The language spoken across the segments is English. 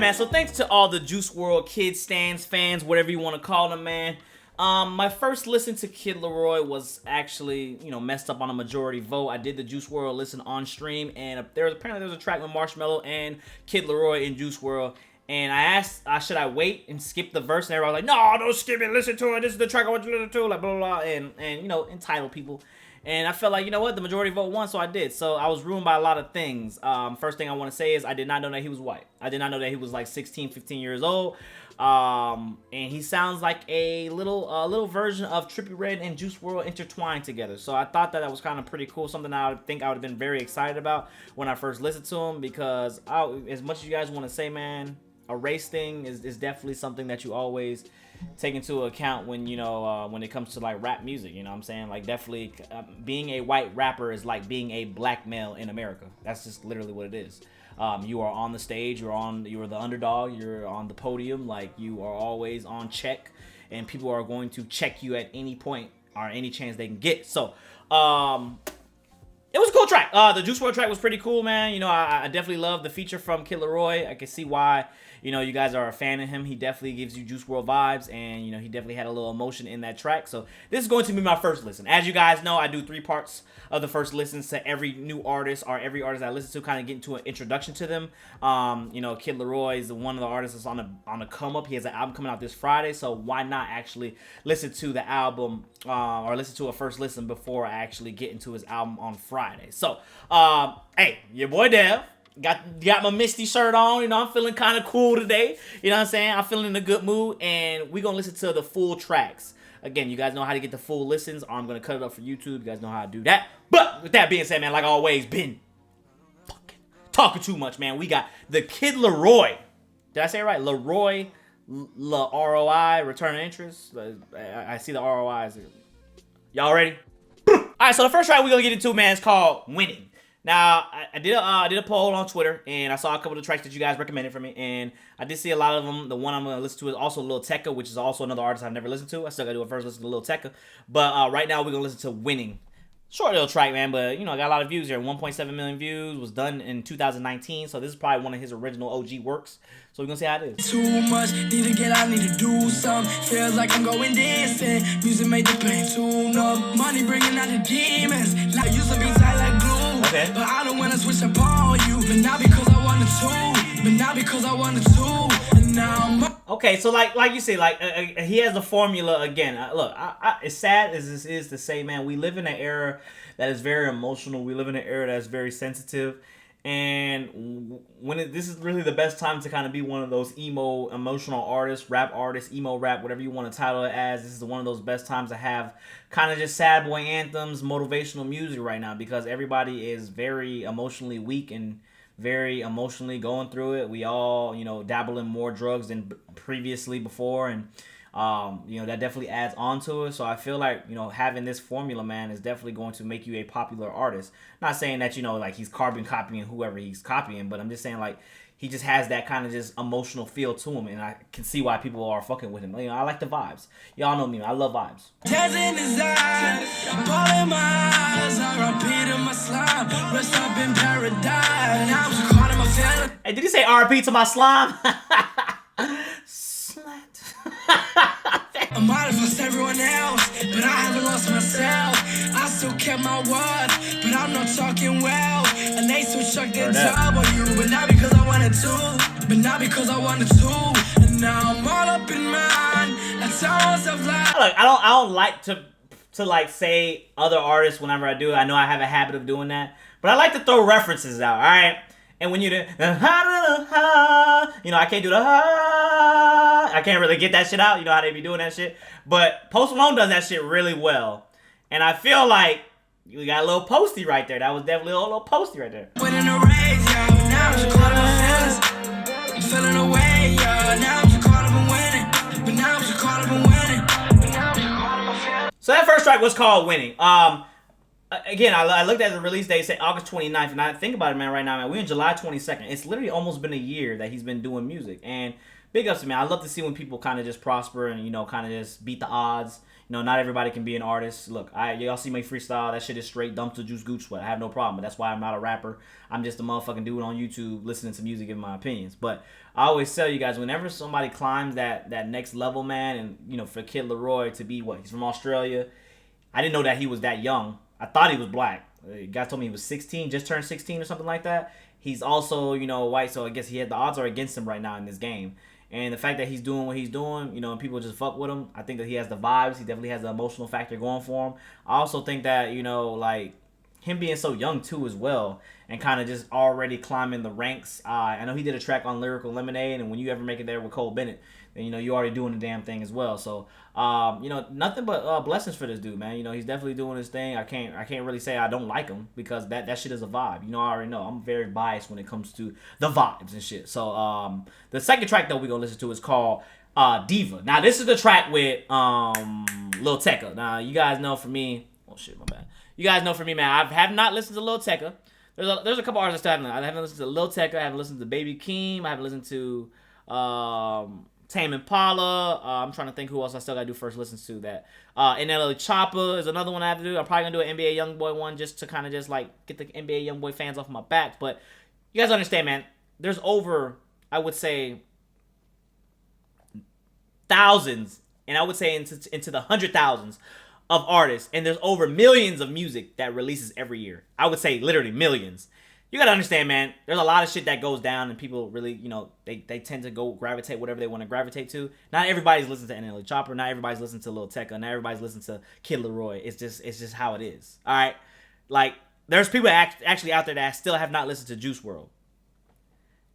man, so thanks to all the Juice Wrld Kid stands, fans, whatever you want to call them, man. My first listen to Kid LAROI was actually, messed up on a majority vote. I did the Juice Wrld listen on stream, and apparently there was a track with Marshmello and Kid LAROI in Juice Wrld. And I asked, should I wait and skip the verse? And everybody was like, no, don't skip it, listen to it. This is the track I want you to listen to, like blah, blah, blah. And entitle people. And I felt like, the majority vote won, so I did. So I was ruined by a lot of things. First thing I want to say is I did not know that he was white. I did not know that he was like 16, 15 years old. And he sounds like a little version of Trippie Redd and Juice Wrld intertwined together. So I thought that was kind of pretty cool. Something I would think I would have been very excited about when I first listened to him. Because as much as you guys want to say, man, a race thing is definitely something that you always take into account when when it comes to like rap music. You know what I'm saying? Like definitely being a white rapper is like being a black male in America. That's just literally what it is. You are on the stage, you are the underdog, you're on the podium, like you are always on check, and people are going to check you at any point or any chance they can get. So it was a cool track. The Juice Wrld track was pretty cool, man. I definitely love the feature from Kid LAROI. I can see why you guys are a fan of him. He definitely gives you Juice Wrld vibes, and he definitely had a little emotion in that track. So this is going to be my first listen. As you guys know, I do 3 parts of the first listens to every new artist or every artist I listen to, kind of get into an introduction to them. Kid LAROI is one of the artists that's on the come up. He has an album coming out this Friday, so why not actually listen to the album or listen to a first listen before I actually get into his album on Friday. So, hey, your boy Dev. Got my Misty shirt on, I'm feeling kind of cool today. You know what I'm saying? I'm feeling in a good mood, and we're going to listen to the full tracks. Again, you guys know how to get the full listens, or I'm going to cut it up for YouTube. You guys know how to do that. But with that being said, man, like always, been fucking talking too much, man. We got the Kid LAROI. Did I say it right? LAROI, ROI, return of interest. I see the ROIs. Y'all ready? All right, so the first track we're going to get into, man, is called Winning. Now, I did a poll on Twitter, and I saw a couple of the tracks that you guys recommended for me, and I did see a lot of them. The one I'm going to listen to is also Lil Tecca, which is also another artist I've never listened to. I still got to do a first listen to Lil Tecca. But right now, we're going to listen to Winning. Short little track, man, but, I got a lot of views here. 1.7 million views, was done in 2019, so this is probably one of his original OG works. So we're going to see how it is. Too much, need to get out, need to do something. Feels like I'm going dancing. Music made the pain tune up. Money bringing out the demons. Like used to be tight like glue. Okay. But I don't want to switch up on you. But not because I wanted to. But not because I wanted to. And now I'm... Okay, so like you say, he has the formula again. Look, as sad as this is to say, man, we live in an era that is very emotional. We live in an era that's very sensitive. And this is really the best time to kind of be one of those emo, emotional artists, rap artists, emo rap, whatever you want to title it as. This is one of those best times to have kind of just sad boy anthems, motivational music right now, because everybody is very emotionally weak and very emotionally going through it. We all, dabble in more drugs than previously before, and that definitely adds on to it. So I feel like, having this formula, man, is definitely going to make you a popular artist. Not saying that, like he's carbon copying whoever he's copying, but I'm just saying like he just has that kind of just emotional feel to him, and I can see why people are fucking with him. I like the vibes. Y'all know me, I love vibes. Hey, did he say RP to my slime? I might have lost everyone else, but I haven't lost myself. I still kept my word, but I'm not talking well. And they still chuck their job on you, but not because I wanted to. But not because I wanted to. And now I'm all up in mine. I tell myself like... Look, I don't like to like say other artists whenever I do it. I know I have a habit of doing that, but I like to throw references out. All right. And when you do, I can't do the I can't really get that shit out. You know how they be doing that shit. But Post Malone does that shit really well. And I feel like you got a little posty right there. That was definitely a little posty right there. Winning a race, yeah, but now I'm just caught up in feelings. I'm feeling away, yeah, now I'm just caught up in winning. But now I'm just caught up in winning. But now I'm just caught up in feelings. So that first track was called Winning. Again, I looked at the release date, said August 29th, and I think about it, man, right now, man, we're in July 22nd. It's literally almost been a year that he's been doing music, and big ups to me. I love to see when people kind of just prosper and, kind of just beat the odds, not everybody can be an artist. Look, y'all see my freestyle. That shit is straight dumpster juice gooch sweat. I have no problem. But that's why I'm not a rapper. I'm just a motherfucking dude on YouTube listening to music, giving my opinions. But I always tell you guys, whenever somebody climbs that next level, man, and for Kid LAROI to be he's from Australia. I didn't know that he was that young. I thought he was black. Guys told me he was 16, just turned 16 or something like that. He's also, white, so I guess the odds are against him right now in this game. And the fact that he's doing what he's doing, and people just fuck with him, I think that he has the vibes. He definitely has the emotional factor going for him. I also think that, him being so young too as well, and kind of just already climbing the ranks. I know he did a track on Lyrical Lemonade, and when you ever make it there with Cole Bennett, then you're already doing the damn thing as well. So nothing but blessings for this dude, man. He's definitely doing his thing. I can't really say I don't like him, because that shit is a vibe. I already know I'm very biased when it comes to the vibes and shit. So the second track that we're gonna listen to is called Diva. Now this is the track with Lil Tecca. Now you guys know for me, oh shit, my bad. You guys know for me, man, I have not listened to Lil Tecca. There's a couple artists I haven't listened to. Lil Tecca, I haven't listened to Baby Keem, I haven't listened to Tame Impala. I'm trying to think who else I still gotta do first listens to that. NLE Choppa is another one I have to do. I'm probably gonna do an NBA YoungBoy one just to kind of just get the NBA YoungBoy fans off my back. But you guys understand, man, there's over, I would say, thousands, and I would say into the 100,000s of artists, and there's over millions of music that releases every year. I would say literally millions. You gotta understand, man, there's a lot of shit that goes down, and people really, they tend to go gravitate whatever they want to gravitate to. Not everybody's listening to NLE Choppa, not everybody's listening to Lil Tecca, not everybody's listening to Kid LAROI. It's just how it is. All right, there's people actually out there that still have not listened to Juice Wrld.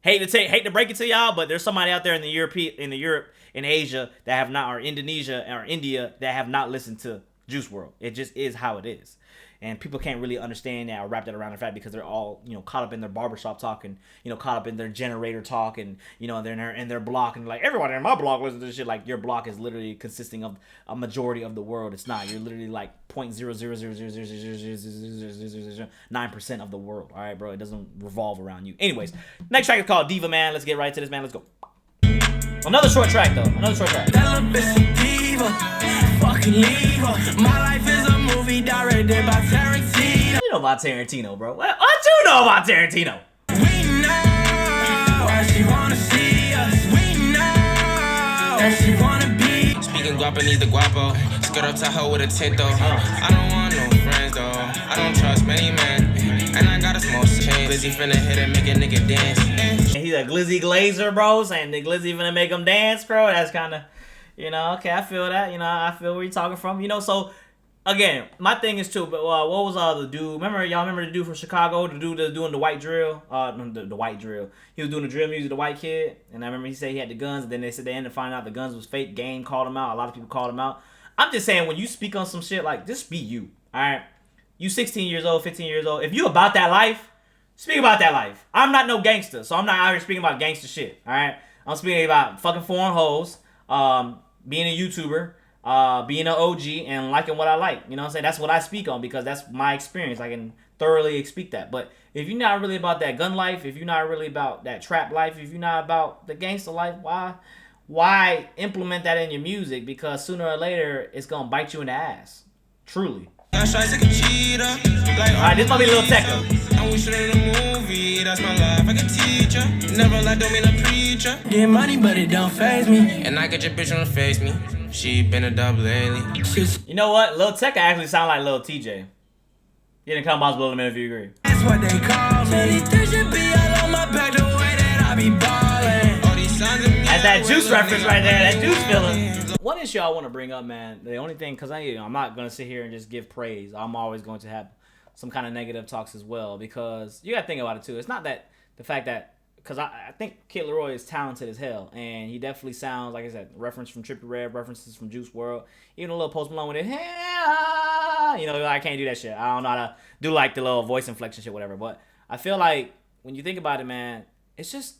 Hate to break it to y'all, but there's somebody out there in Europe, in Asia that have not, or Indonesia or India, that have not listened to Juice Wrld. It just is how it is. And people can't really understand that or wrap that around the fact, because they're all, caught up in their barbershop talk, and, caught up in their generator talk, and, they're in their block, and everyone in my block listens to this shit. Your block is literally consisting of a majority of the world. It's not. You're literally 0.000000009% of the world. All right, bro. It doesn't revolve around you. Anyways, next track is called Diva, man. Let's get right to this, man. Let's go. Another short track, though. Another short track. That little bitch diva, fucking leave her. My life is a movie directed by Tarantino. What you know about Tarantino, bro? What you know about Tarantino? We know why she wanna see us. We know that she wanna be. Speaking Guapanese the Guapo, skirt up Tahoe with a tint though. I don't want no friends though. I don't trust many men. And I got a small chain. Glizzy finna hit and make a nigga dance. And he's a Glizzy Glazer, bro, saying the Glizzy finna make him dance, bro. That's kind of, okay, I feel that. I feel where you're talking from. So, again, my thing is too, but what was the dude? Y'all remember the dude from Chicago? The dude that's doing the white drill? The white drill. He was doing the drill music, the white kid. And I remember he said he had the guns, and then they said they ended up finding out the guns was fake. Game called him out. A lot of people called him out. I'm just saying, when you speak on some shit, just be you, all right? You 16 years old, 15 years old. If you about that life, speak about that life. I'm not no gangster, so I'm not out here speaking about gangster shit, all right? I'm speaking about fucking foreign hoes, being a YouTuber, being an OG, and liking what I like. You know what I'm saying? That's what I speak on, because that's my experience. I can thoroughly speak that. But if you're not really about that gun life, if you're not really about that trap life, if you're not about the gangster life, why implement that in your music? Because sooner or later, it's going to bite you in the ass. Truly. Alright, this might be Lil Tecca. And we should in a movie, that's my life, I can teach her. Never like, don't mean a preacher. Get money, but it don't faze me. And I get your bitch on the face me. She been a double lately. You know what? Lil Tecca actually sound like Lil TJ. You didn't come below the if you agree. That's what they call me. This should be all on my back the way that I be ballin'. All these signs of me. That's that Juice reference right there, that Juice feeling. One issue I want to bring up, man, the only thing, because I'm not going to sit here and just give praise. I'm always going to have some kind of negative talks as well, because you got to think about it too. It's not that the fact that, because I think Kid LAROI is talented as hell, and he definitely sounds, like I said, reference from Trippie Redd, references from Juice Wrld, even a little Post Malone with it. I can't do that shit. I don't know how to do the little voice inflection shit, whatever. But I feel like when you think about it, man, it's just,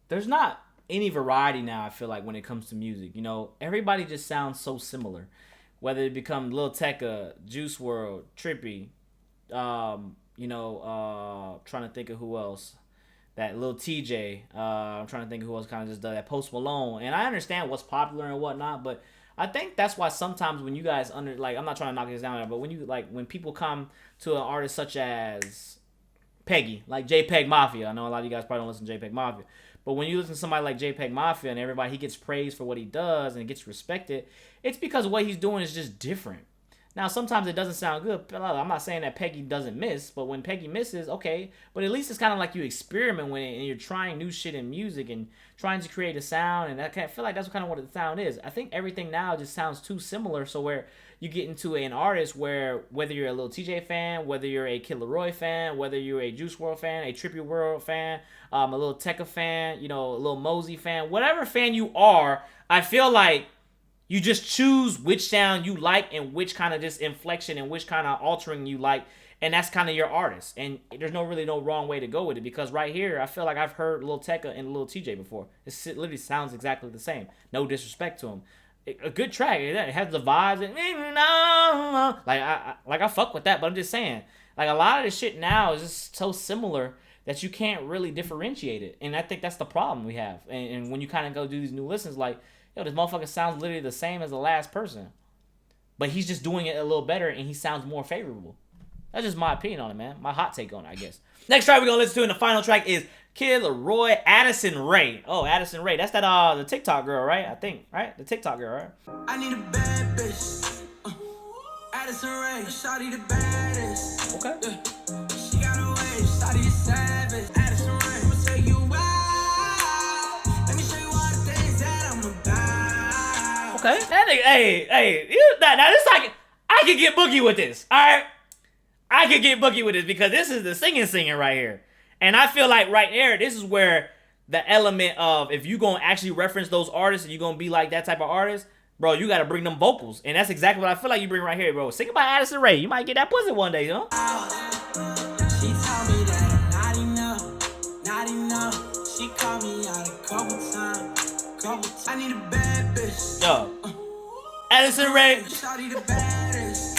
there's not any variety now, I feel like, when it comes to music. Everybody just sounds so similar. Whether it become Lil Tecca, Juice Wrld, Trippie, trying to think of who else. That Lil TJ, I'm trying to think of who else kind of just does that. Post Malone. And I understand what's popular and whatnot, but I think that's why sometimes when you guys like, I'm not trying to knock this down, but when you like, when people come to an artist such as Peggy, like JPEG Mafia, I know a lot of you guys probably don't listen to JPEG Mafia, but when you listen to somebody like JPEG Mafia and everybody, he gets praised for what he does and gets respected, it's because what he's doing is just different. Now, sometimes it doesn't sound good. I'm not saying that Peggy doesn't miss, but when Peggy misses, okay. But at least it's kind of like you experiment with it and you're trying new shit in music and trying to create a sound. And I feel like that's kind of what the sound is. I think everything now just sounds too similar. So where you get into an artist where whether you're a Lil TJ fan, whether you're a Kid LAROI fan, whether you're a Juice Wrld fan, a Trippie World fan, a Lil Tecca fan, you know, a Lil Mosey fan, whatever fan you are, I feel like you just choose which sound you like and which kind of just inflection and which kind of altering you like, and that's kind of your artist. And there's really no wrong way to go with it, because right here, I feel like I've heard Lil Tecca and Lil TJ before. It literally sounds exactly the same. No disrespect to him. A good track. It has the vibes. And, I fuck with that, but I'm just saying, like, a lot of this shit now is just so similar that you can't really differentiate it. And I think that's the problem we have. And when you kind of go do these new listens, like, yo, this motherfucker sounds literally the same as the last person, but he's just doing it a little better and he sounds more favorable. That's just my opinion on it, man. My hot take on it, I guess. Next track we're gonna listen to in the final track is Kid LAROI, Addison Rae. Oh, Addison Rae. That's that the TikTok girl, right? I think, right? The TikTok girl, right? I need a bad bitch. Addison Rae, shawty the baddest. Okay. She got a way, shawty the savage. Addison Rae, I'ma take you out. Let me show you all the things that I'm about. Okay. That nigga, hey, now this I can get boogie with this. All right. I could get boogie with this because this is the singing right here. And I feel like right there, this is where the element of, if you gonna actually reference those artists and you gonna be like that type of artist, bro, you gotta bring them vocals. And that's exactly what I feel like you bring right here, bro. Sing about Addison Rae. You might get that pussy one day, you know? She told me that I'm not enough. She called me out a couple times. I need a bad bitch. Yo. Addison Rae. Shawty the baddest.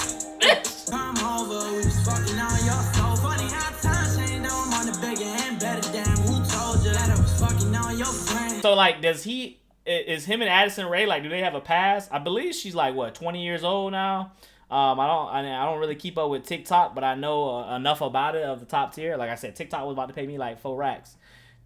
Come over, we was fucking on your flow. Funny how time changed, I'm on the bigger and better. Damn, who told you that I was fucking on your friend? So, like, is him and Addison Rae, like, do they have a past? I believe she's like, what, 20 years old now? I don't really keep up with TikTok, but I know enough about it of the top tier. Like I said, TikTok was about to pay me like 4 racks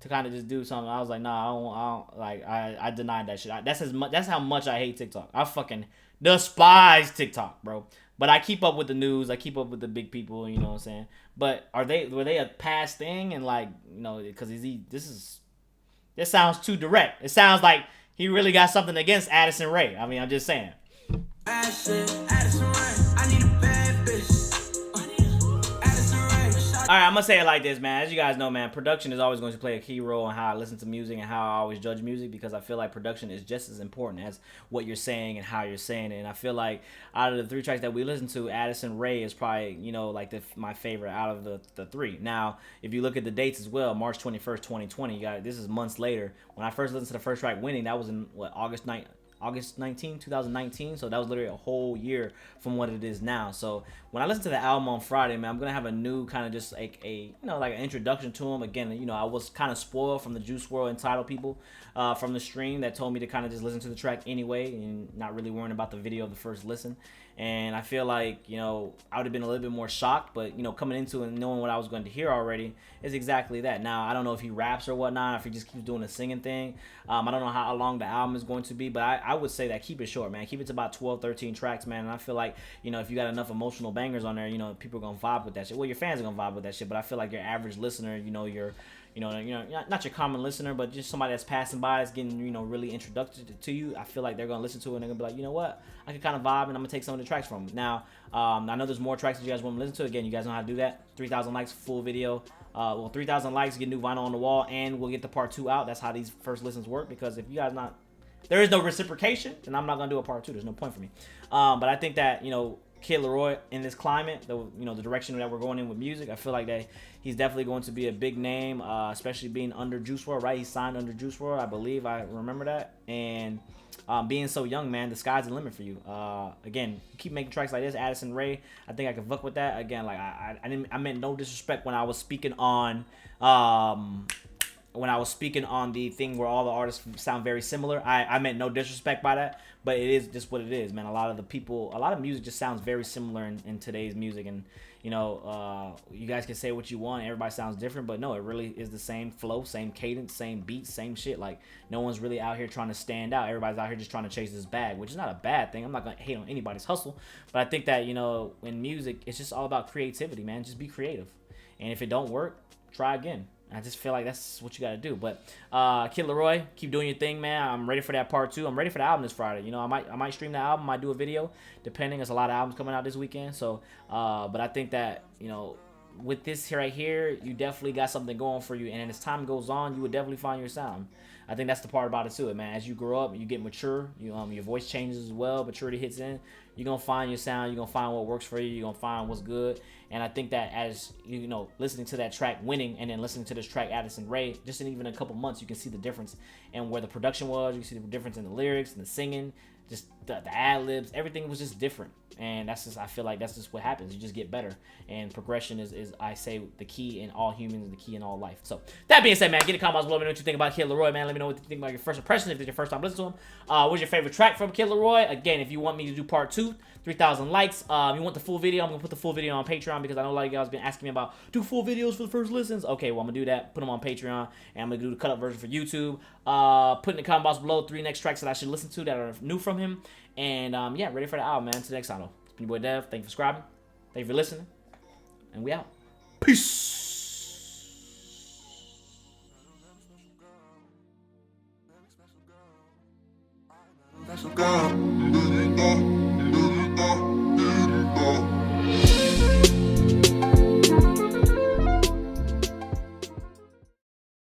to kind of just do something. I was like, nah, I denied that shit. That's how much I hate TikTok. I fucking despise TikTok, bro. But I keep up with the news. I keep up with the big people. You know what I'm saying? But were they a past thing? And like, you know, because this sounds too direct. It sounds like he really got something against Addison Rae. I mean, I'm just saying. Addison Rae, I need a bad bitch. Addison Rae. All right, I'm gonna say it like this, man. As you guys know, man, production is always going to play a key role in how I listen to music and how I always judge music, because I feel like production is just as important as what you're saying and how you're saying it. And I feel like out of the 3 tracks that we listened to, Addison Rae is probably, you know, like my favorite out of the 3. Now, if you look at the dates as well, March 21st, 2020, this is months later. When I first listened to the first track, Winning, that was in August 19, 2019. So that was literally a whole year from what it is now. So when I listen to the album on Friday, man, I'm gonna have a new kind of just like like an introduction to him. Again, you know, I was kind of spoiled from the Juice Wrld entitled people from the stream that told me to kind of just listen to the track anyway and not really worrying about the video of the first listen. And I feel like, you know, I would have been a little bit more shocked, but, you know, coming into it and knowing what I was going to hear already is exactly that. Now, I don't know if he raps or whatnot, if he just keeps doing the singing thing. I don't know how long the album is going to be, but I would say that keep it short, man. Keep it to about 12, 13 tracks, man. And I feel like, you know, if you got enough emotional bangers on there, you know, people are going to vibe with that shit. Well, your fans are going to vibe with that shit, but I feel like your average listener, you know, not your common listener, but just somebody that's passing by, that's getting, you know, really introduced to you. I feel like they're gonna listen to it and they're gonna be like, you know what, I can kind of vibe, and I'm gonna take some of the tracks from it. Now, I know there's more tracks that you guys want to listen to. Again, you guys know how to do that. 3,000 likes, full video. 3,000 likes, get new vinyl on the wall, and we'll get the part 2 out. That's how these first listens work. Because if you guys there is no reciprocation, then I'm not gonna do a part 2. There's no point for me. But I think that, you know, Kid LAROI in this climate, the direction that we're going in with music, I feel like that he's definitely going to be a big name, especially being under Juice Wrld, right? He signed under Juice Wrld, I believe. I remember that. And being so young, man, the sky's the limit for you. Again, keep making tracks like this. Addison Rae, I think I can fuck with that. Again, like I meant no disrespect when I was speaking on when I was speaking on the thing where all the artists sound very similar, I meant no disrespect by that, but it is just what it is, man. A lot of music just sounds very similar in today's music, and you know, you guys can say what you want, everybody sounds different, but no, it really is the same flow, same cadence, same beat, same shit. Like, no one's really out here trying to stand out. Everybody's out here just trying to chase this bag, which is not a bad thing. I'm not gonna hate on anybody's hustle, but I think that, you know, in music, it's just all about creativity, man. Just be creative, and if it don't work, try again. I just feel like that's what you got to do. But Kid LAROI, keep doing your thing, man. I'm ready for that part 2. I'm ready for the album this Friday. You know, I might stream the album. I might do a video, depending. There's a lot of albums coming out this weekend. So, but I think that, you know, with this right here, you definitely got something going for you. And as time goes on, you would definitely find your sound. I think that's the part about it too, man. As you grow up, you get mature. Your voice changes as well. Maturity hits in. You're gonna find your sound. You're gonna find what works for you. You're gonna find what's good. And I think that as you know, listening to that track "Winning" and then listening to this track "Addison Rae," just in even a couple months, you can see the difference and where the production was. You can see the difference in the lyrics and the singing, just the ad libs. Everything was just different. And that's just, I feel like that's just what happens. You just get better. And progression is I say, the key in all humans, the key in all life. So that being said, man, get in the comments below. Let me know what you think about Kid LAROI, man. Let me know what you think about your first impression. If it's your first time listening to him, what's your favorite track from Kid LAROI? Again, if you want me to do part 2, 3,000 likes. If you want the full video, I'm gonna put the full video on Patreon, because I know a lot of you guys been asking me about do full videos for the first listens. Okay, well, I'm gonna do that. Put them on Patreon, and I'm gonna do the cut up version for YouTube. Put in the comment box below 3 next tracks that I should listen to that are new from him. And yeah, ready for the album, man. Till next time, though. It's been your boy Dev. Thank you for subscribing. Thank you for listening. And we out. Peace. Special girl.